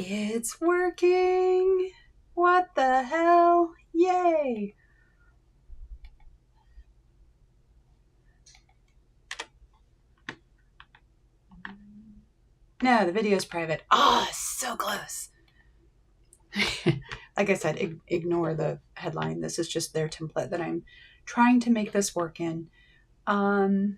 It's working! What the hell? Yay! No, the video is private. Ah, so close. Like I said, ignore the headline. This is just their template that I'm trying to make this work in. Where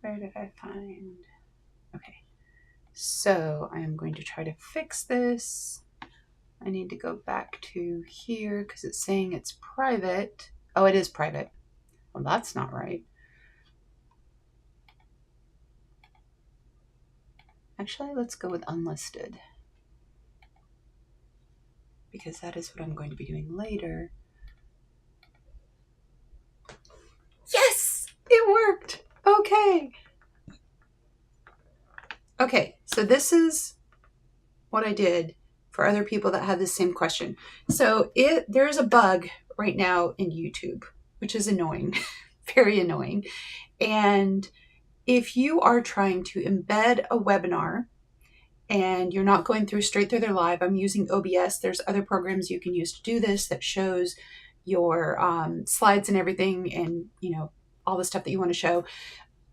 did I find? Okay. So I am going to try to fix this. I need to go back to here because it's saying it's private. Oh, it is private. Well, that's not right. Actually, let's go with unlisted because that is what I'm going to be doing later. Yes, it worked. Okay. Okay, so this is what I did for other people that had the same question. So there's a bug right now in YouTube, which is annoying, very annoying. And if you are trying to embed a webinar and you're not going straight through their live, I'm using OBS. There's other programs you can use to do this that shows your slides and everything and, you know, all the stuff that you want to show.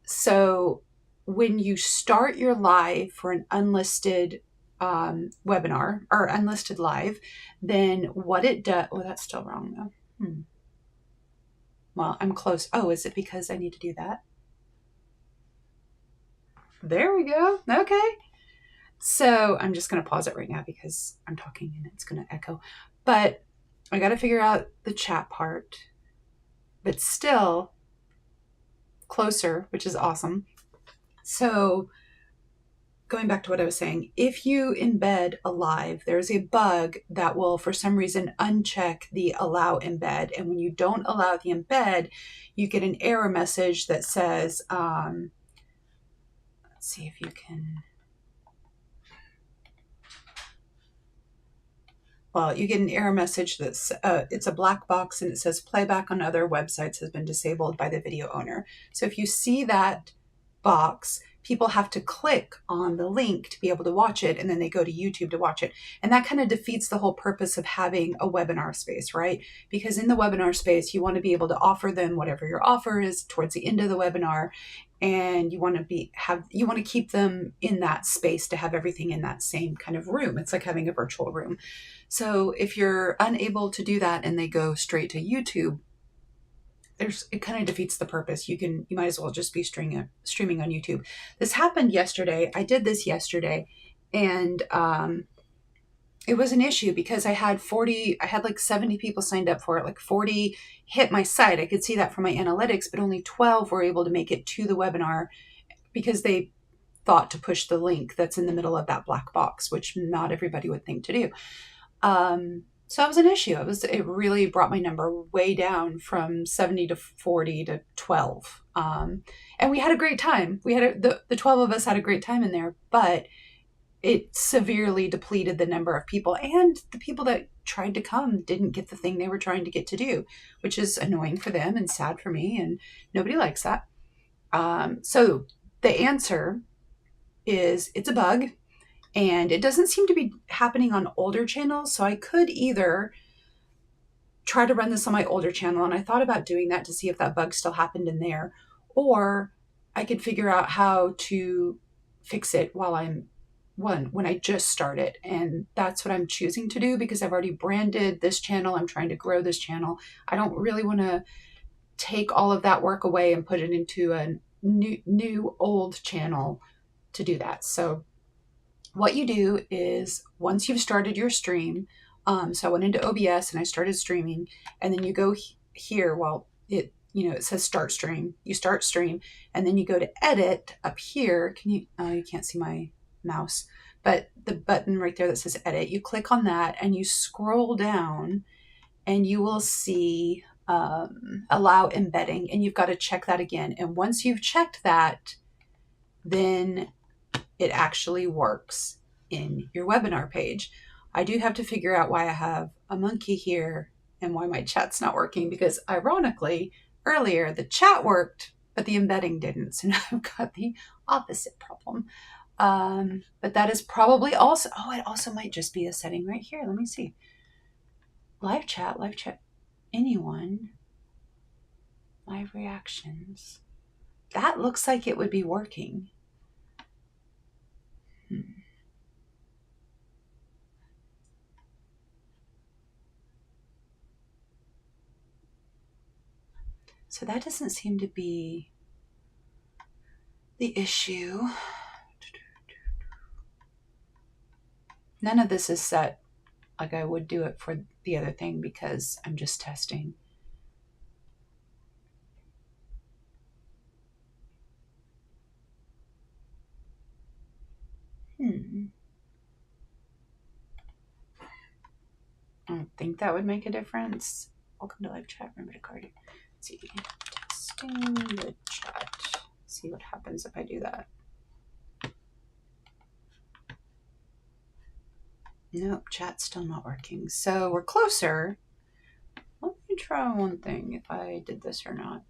So when you start your live for an unlisted webinar or unlisted live, then what it does, oh, that's still wrong though. Well, I'm close. Oh, is it because I need to do that? There we go. Okay. So I'm just going to pause it right now because I'm talking and it's going to echo. But I got to figure out the chat part. But still closer, which is awesome. So going back to what I was saying, if you embed a live, there's a bug that will, for some reason, uncheck the allow embed. And when you don't allow the embed, you get an error message that says, let's see if you can... Well, you get an error message that's it's a black box and it says playback on other websites has been disabled by the video owner. So if you see that box, people have to click on the link to be able to watch it, and then they go to YouTube to watch it. And that kind of defeats the whole purpose of having a webinar space, right? Because in the webinar space, you want to be able to offer them whatever your offer is towards the end of the webinar, and you want to keep them in that space to have everything in that same kind of room. It's like having a virtual room. So if you're unable to do that and they go straight to YouTube, it kind of defeats the purpose. You might as well just be streaming on YouTube. This happened yesterday. I did this yesterday, and it was an issue because I had like 70 people signed up for it. Like 40 hit my site. I could see that from my analytics, but only 12 were able to make it to the webinar because they thought to push the link that's in the middle of that black box, which not everybody would think to do. So it was an issue. It really brought my number way down from 70 to 40 to 12. And we had a great time. The 12 of us had a great time in there, but it severely depleted the number of people, and the people that tried to come didn't get the thing they were trying to get to do, which is annoying for them and sad for me, and nobody likes that. So the answer is it's a bug. And it doesn't seem to be happening on older channels. So I could either try to run this on my older channel, and I thought about doing that to see if that bug still happened in there, or I could figure out how to fix it when I just started. And that's what I'm choosing to do because I've already branded this channel. I'm trying to grow this channel. I don't really want to take all of that work away and put it into a new old channel to do that. So what you do is once you've started your stream, so I went into OBS and I started streaming, and then you go here, well, it says start stream. You start stream, and then you go to edit up here. You can't see my mouse, but the button right there that says edit, you click on that and you scroll down and you will see allow embedding, and you've got to check that again. And once you've checked that, then it actually works in your webinar page. I do have to figure out why I have a monkey here and why my chat's not working, because ironically, earlier the chat worked, but the embedding didn't. So now I've got the opposite problem. But that is probably also, oh, it also might just be a setting right here. Let me see. Live chat, anyone, live reactions. That looks like it would be working. So that doesn't seem to be the issue. None of this is set like I would do it for the other thing because I'm just testing. I don't think that would make a difference. Welcome to live chat. Remember to card. Let's see. Testing the chat. See what happens if I do that. Nope, chat's still not working. So we're closer. Let me try one thing if I did this or not.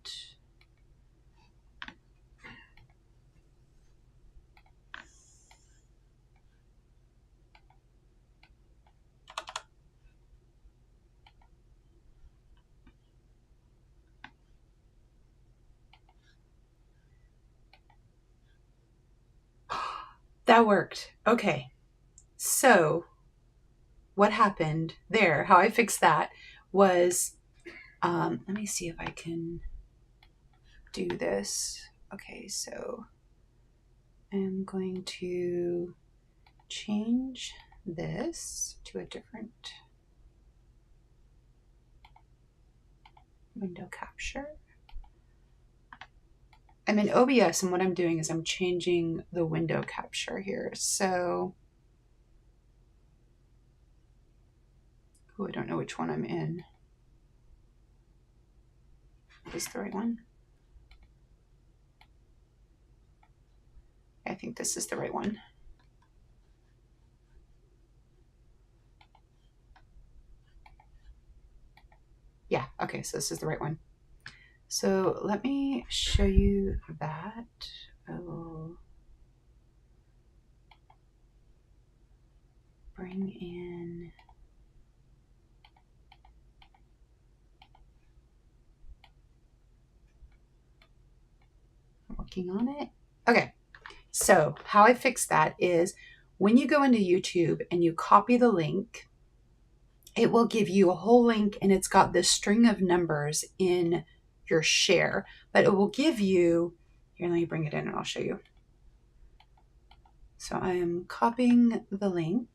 That worked. Okay. So what happened there, how I fixed that was, let me see if I can do this. Okay, so I'm going to change this to a different window capture. I'm in OBS, and what I'm doing is I'm changing the window capture here. So, I don't know which one I'm in. Is this the right one? I think this is the right one. Yeah, okay, so this is the right one. So let me show you that. I will bring in working on it. Okay, so how I fix that is when you go into YouTube and you copy the link, it will give you a whole link and it's got this string of numbers in your share, but it will give you, here, let me bring it in and I'll show you. So I am copying the link.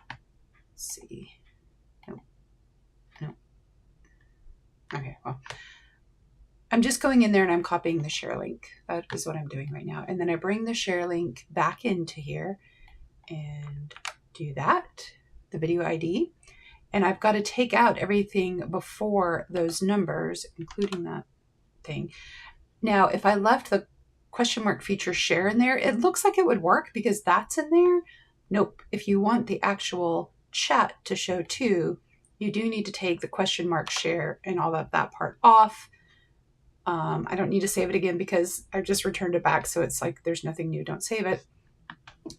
Let's see. Nope. Okay, well, I'm just going in there and I'm copying the share link. That is what I'm doing right now. And then I bring the share link back into here and do that, the video ID. And I've got to take out everything before those numbers, including that thing. Now, if I left the question mark feature share in there, it looks like it would work because that's in there. Nope. If you want the actual chat to show too, you do need to take the question mark share and all of that part off. I don't need to save it again because I've just returned it back. So it's like, there's nothing new. Don't save it.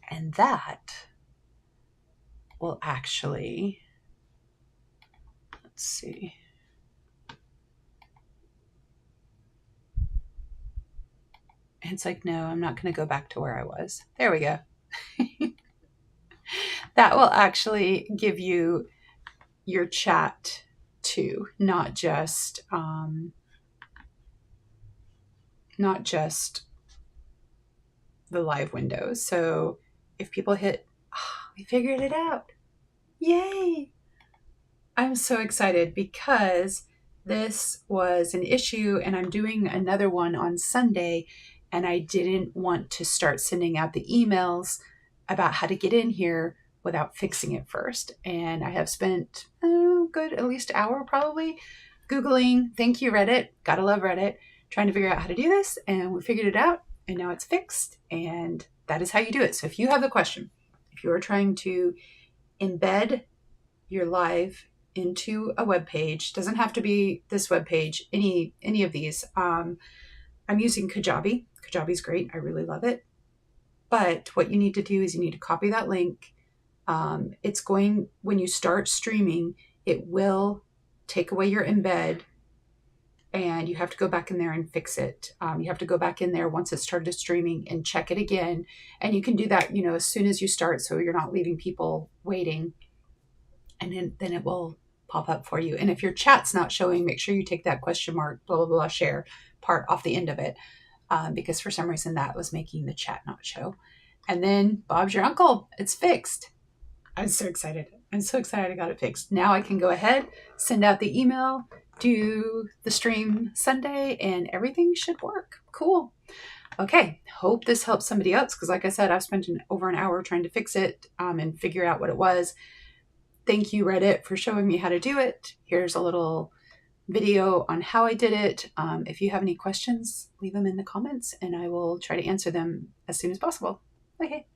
And that will actually, let's see. And it's like, no, I'm not going to go back to where I was. There we go. That will actually give you your chat too, not just the live windows. So if people hit, we figured it out. Yay! I'm so excited because this was an issue and I'm doing another one on Sunday and I didn't want to start sending out the emails about how to get in here without fixing it first. And I have spent good at least an hour probably Googling, thank you Reddit, gotta love Reddit, trying to figure out how to do this, and we figured it out and now it's fixed, and that is how you do it. So if you have a question, if you are trying to embed your live into a web page, doesn't have to be this web page, any of these. I'm using Kajabi. Kajabi's great. I really love it. But what you need to do is you need to copy that link. When you start streaming, it will take away your embed, and you have to go back in there and fix it. You have to go back in there once it started streaming and check it again. And you can do that, as soon as you start, so you're not leaving people waiting. And then it will pop up for you. And if your chat's not showing, make sure you take that question mark, blah, blah, blah, share part off the end of it, because for some reason that was making the chat not show. And then Bob's your uncle. It's fixed. I'm so excited. I'm so excited I got it fixed. Now I can go ahead, send out the email, do the stream Sunday, and everything should work. Cool. Okay. Hope this helps somebody else, because like I said, I've spent over an hour trying to fix it and figure out what it was. Thank you, Reddit, for showing me how to do it. Here's a little video on how I did it. If you have any questions, leave them in the comments and I will try to answer them as soon as possible. Okay.